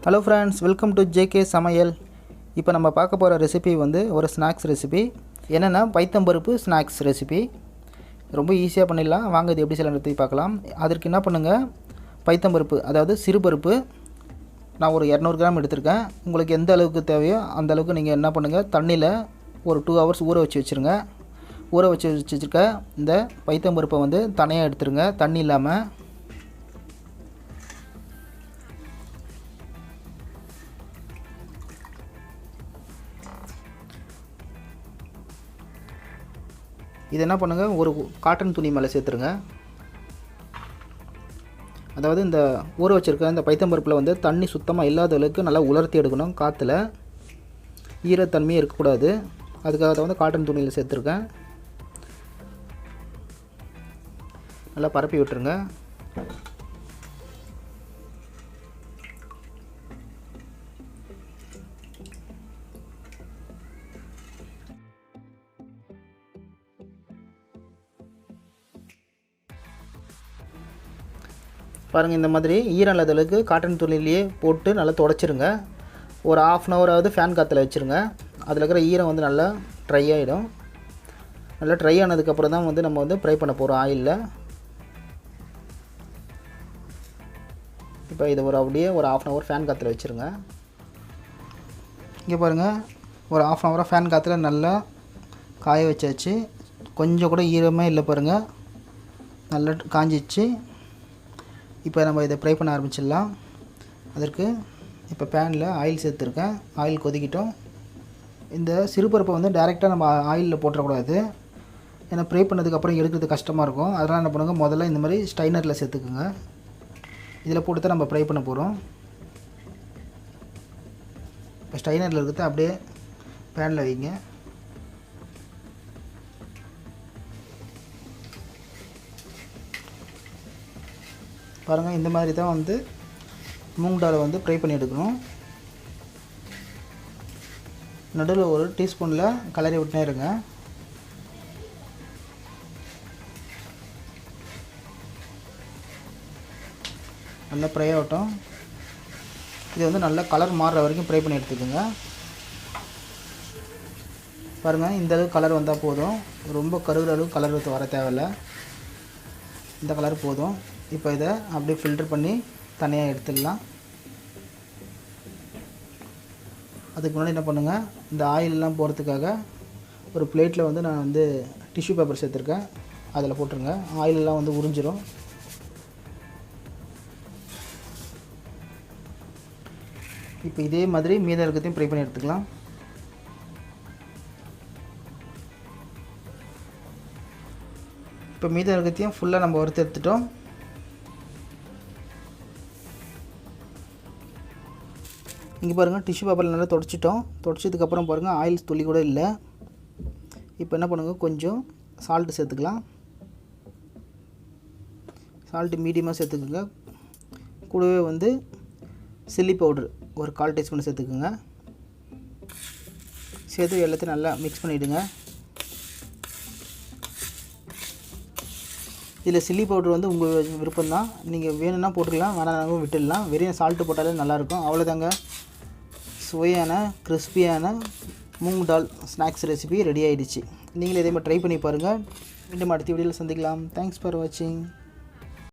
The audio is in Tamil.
Hello friends, welcome to JK சமையல். இப்போ நம்ம பார்க்க போகிற ரெசிபி வந்து ஒரு ஸ்நாக்ஸ் ரெசிபி. என்னென்னா பைத்தம்பருப்பு ஸ்நாக்ஸ் ரெசிபி. ரொம்ப ஈஸியாக பண்ணிடலாம். வாங்க இது எப்படி செய்யலாம்னு பார்க்கலாம். அதற்கு என்ன பண்ணுங்கள், பைத்தம்பருப்பு அதாவது சிறுபருப்பு நான் ஒரு 200 கிராம் எடுத்திருக்கேன். உங்களுக்கு எந்த அளவுக்கு தேவையோ அந்த அளவுக்கு நீங்கள் என்ன பண்ணுங்கள், தண்ணியில் ஒரு 2 ஹவர்ஸ் ஊற வச்சுருங்க. ஊற வச்சுருக்க இந்த பைத்தம்பருப்பை வந்து தனியாக எடுத்துருங்க, தண்ணி இல்லாமல். இது என்ன பண்ணுங்கள், ஒரு காட்டன் துணி மேலே சேர்த்துருங்க. அதாவது இந்த ஊற வச்சுருக்க இந்த பைத்தம்பருப்பில் வந்து தண்ணி சுத்தமாக இல்லாத அளவுக்கு நல்லா உலர்த்தி எடுக்கணும். காற்றுல ஈரத்தன்மையே இருக்கக்கூடாது. அதுக்காக தான் வந்து காட்டன் துணியில் சேர்த்துருக்கேன். நல்லா பரப்பி விட்டுருங்க. பாருங்கள், இந்த மாதிரி ஈரம் இல்லாத அளவுக்கு காட்டன் துணியிலேயே போட்டு நல்லா துடைச்சிருங்க. ஒரு 1/2 ஹவராவது ஃபேன் காற்றுல வச்சுருங்க. அதில் இருக்கிற ஈரம் வந்து நல்லா ட்ரை ஆகிடும். நல்லா ட்ரை ஆனதுக்கப்புறம் தான் வந்து நம்ம வந்து ஃப்ரை பண்ண போகிறோம் ஆயிலில். இப்போ இதை அப்படியே ஒரு 1/2 ஹவர் ஃபேன் காற்றுல வச்சுருங்க. இங்கே பாருங்கள், ஒரு 1/2 ஹவராக ஃபேன் காற்றுல நல்லா காய வச்சாச்சு. கொஞ்சம் கூட ஈரமே இல்லை பாருங்கள், நல்லா காஞ்சிச்சு. இப்போ நம்ம இதை ஃப்ரை பண்ண ஆரம்பிச்சிடலாம். அதற்கு இப்போ பேனில் ஆயில் சேர்த்துருக்கேன். ஆயில் கொதிக்கிட்டோம். இந்த சிறுபருப்பை வந்து டைரெக்டாக நம்ம ஆயிலில் போட்டுறக்கூடாது. ஏன்னா ஃப்ரை பண்ணதுக்கப்புறம் எடுக்கிறது கஷ்டமாக இருக்கும். அதனால் என்ன பண்ணுங்கள், முதல்ல இந்த மாதிரி ஸ்டைனரில் சேர்த்துக்குங்க. இதில் போட்டு தான் நம்ம ஃப்ரை பண்ண போகிறோம். இப்போ ஸ்டைனரில் இருக்கிறத அப்படியே பேனில் வைங்க. பாருங்கள், இந்த மாதிரி தான் வந்து மூங் டாலை வந்து ஃப்ரை பண்ணி எடுக்கணும். நடுவில் ஒரு டீஸ்பூனில் கலரி விட்டுனே இருங்க. நல்லா ஃப்ரை ஆகட்டும். இது வந்து நல்லா கலர் மாறுற வரைக்கும் ஃப்ரை பண்ணி எடுத்துக்கோங்க. பாருங்கள், இந்த அளவுக்கு கலர் வந்தால் போதும். ரொம்ப கருகிற அளவுக்கு கலர் வர தேவையில்லை. இந்த கலர் போதும். இப்போ இதை அப்படியே ஃபில்டர் பண்ணி தனியாக எடுத்துடலாம். அதுக்கு முன்னாடி என்ன பண்ணுங்கள், இந்த ஆயிலெலாம் போகிறதுக்காக ஒரு பிளேட்டில் வந்து நான் வந்து டிஷ்யூ பேப்பர் சேர்த்துருக்கேன். அதில் போட்டுருங்க. ஆயிலெலாம் வந்து உறிஞ்சிரும். இப்போ இதே மாதிரி மீதம் இருக்கிறதையும் ஃப்ரை பண்ணி எடுத்துக்கலாம். இப்போ மீதம் இருக்கிறதையும் ஃபுல்லாக நம்ம வறுத்து எடுத்துட்டோம். இங்கே பாருங்கள், டிஷ்யூ பேப்பரில் நல்லா தொடச்சிட்டோம். தொடச்சதுக்கப்புறம் பாருங்கள், ஆயில் துளி கூட இல்லை. இப்போ என்ன பண்ணுங்கள், கொஞ்சம் சால்ட்டு சேர்த்துக்கலாம். சால்ட்டு மீடியமாக சேர்த்துக்குங்க. கூடவே வந்து சில்லி பவுட்ரு ஒரு 1/4 டீஸ்பூன் சேர்த்துக்குங்க. சேர்த்து எல்லாத்தையும் நல்லா மிக்ஸ் பண்ணிவிடுங்க. இதில் சில்லி பவுட்ரு வந்து உங்கள் விருப்பம்தான். நீங்கள் வேணும்னா போட்டுக்கலாம், வேணாலும் விட்டுடலாம். வெறும் சால்ட்டு போட்டாலே நல்லாயிருக்கும். அவ்வளோதாங்க, சுவையான கிறிஸ்பியான மூங் டால் ஸ்நாக்ஸ் ரெசிபி ரெடி ஆகிடுச்சு. நீங்களும் இதே மாதிரி ட்ரை பண்ணி பாருங்கள். மீண்டும் அடுத்த வீடியோவில் சந்திக்கலாம். தேங்க்ஸ் ஃபார் வாட்சிங்.